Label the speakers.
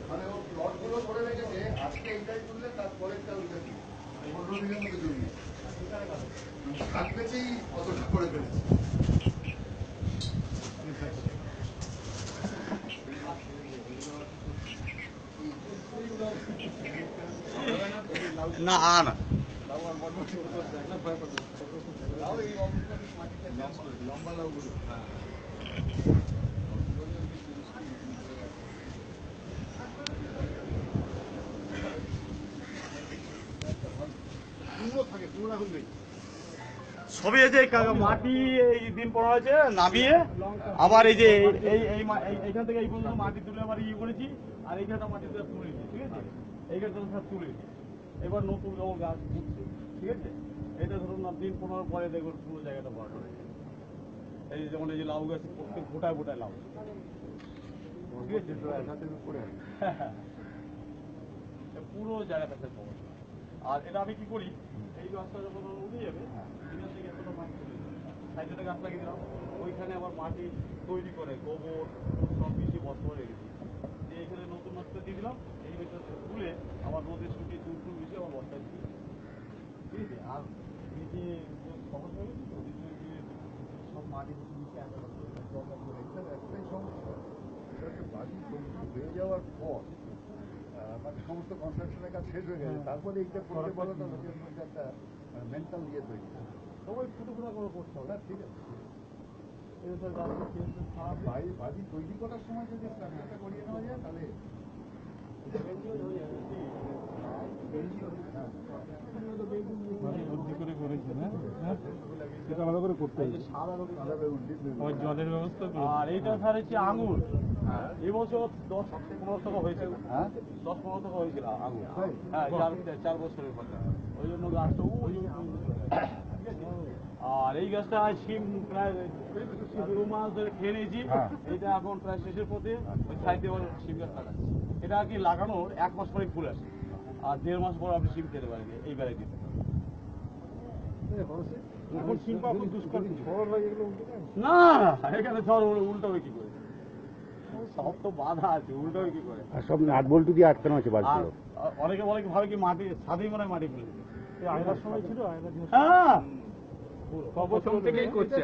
Speaker 1: মানে ও প্লটগুলো করে রেখেছে, আজকে এইটাই তুললে তারপরেরটা ওইটা কি 15 দিনের মধ্যে জমি থাকবেছেই কতটা করে ফেলেছে।
Speaker 2: না না
Speaker 1: লম্বা লাউগুলো
Speaker 2: সবই এই যে মাটি এই দিন পড়া হয়েছে নামিয়ে আবার এই যে এইখান থেকে এই পর্যন্ত মাটি তুলে আবার ইয়ে করেছি, আর এইখানটা মাটি তুলে তুলেছি, ঠিক আছে, এইখানটা সব তুলেছি। এবার নতুন যেমন গাছ উঠছে, ঠিক আছে, এটা ধরুন না দিন 15 পরে দেখুন পুরো জায়গাটা বড় করে এই যেমন এই যে লাউ গাছ প্রত্যেক গোটায় গোটায় লাউ, ঠিক আছে, পুরো জায়গাটা সে বড়। আর এটা আমি কি করি, এই গাছটা যখন উঠে যাবে এখান থেকে এতটা মাটি তুলে সাইডে গাছ লাগিয়ে দিলাম, ওইখানে আবার মাটি তৈরি করে গোবর সব বেশি বস্তা রেখেছি, দিয়ে এখানে নতুন মাছটা দিয়ে দিলাম, এই মাছটা তুলে আবার রোদে শুকিয়ে চুল বেশি আবার বস্তায় দিয়ে দিলাম, ঠিক আছে। আর এই যে সমস্যা হয়েছে সব মাটি নিচে
Speaker 1: একটাই সমস্যা, সেটা হচ্ছে বাড়ি তৈরি হয়ে যাওয়ার পর মানে সমস্ত কনস্ট্রাকশনের কাজ শেষ হয়ে গেছে, তারপরে এইটা করতে বলো তো লোকের মধ্যে একটা মেন্টাল ইয়ে তৈরি
Speaker 2: সবাই ফুটো ফুটা করে করতে হবে।
Speaker 1: ঠিক আছে, বাড়ি তৈরি করার সময় যদি স্ট্রাকচারটা করিয়ে নেওয়া যায় তাহলে
Speaker 3: বুদ্ধি করে করেছে না, সেটা আলাদা করে করতে হবে, জলের ব্যবস্থা।
Speaker 2: আর এইটা স্যার হচ্ছে আঙুর, এবছর 10-15 টাকা হয়েছিল, 10-15 টাকা হয়েছিল আঙুর, হ্যাঁ 4 বছরের কথা, ওই জন্য গাছটা আর এই গাছটা শিম প্রায় 2 মাস ধরে খেয়ে নিয়েছি, এটা এখন প্রায় শেষের পথে ওই সাইডে আবার শিম গাছ লাগাচ্ছি। এটা আর কি লাগানোর 1 মাস পরে ফুল আসে, আর 1.5 মাস পর আপনি শিম খেতে পারেন এই ভ্যারাইটিতে। না এখানে ঝড় উল্টো কি করে, সব তো বাধা আছে, উল্টো কি করে,
Speaker 3: সব নাট বল্টু দিয়ে আটকানো আছে বাড়ি।
Speaker 2: অনেকে বলে ভাবে কি মাটি ছাদেই মনে হয় মাটি ফেলে
Speaker 3: আয়নার সময় ছিল,
Speaker 2: হ্যাঁ 6 বছর থেকেই করছে।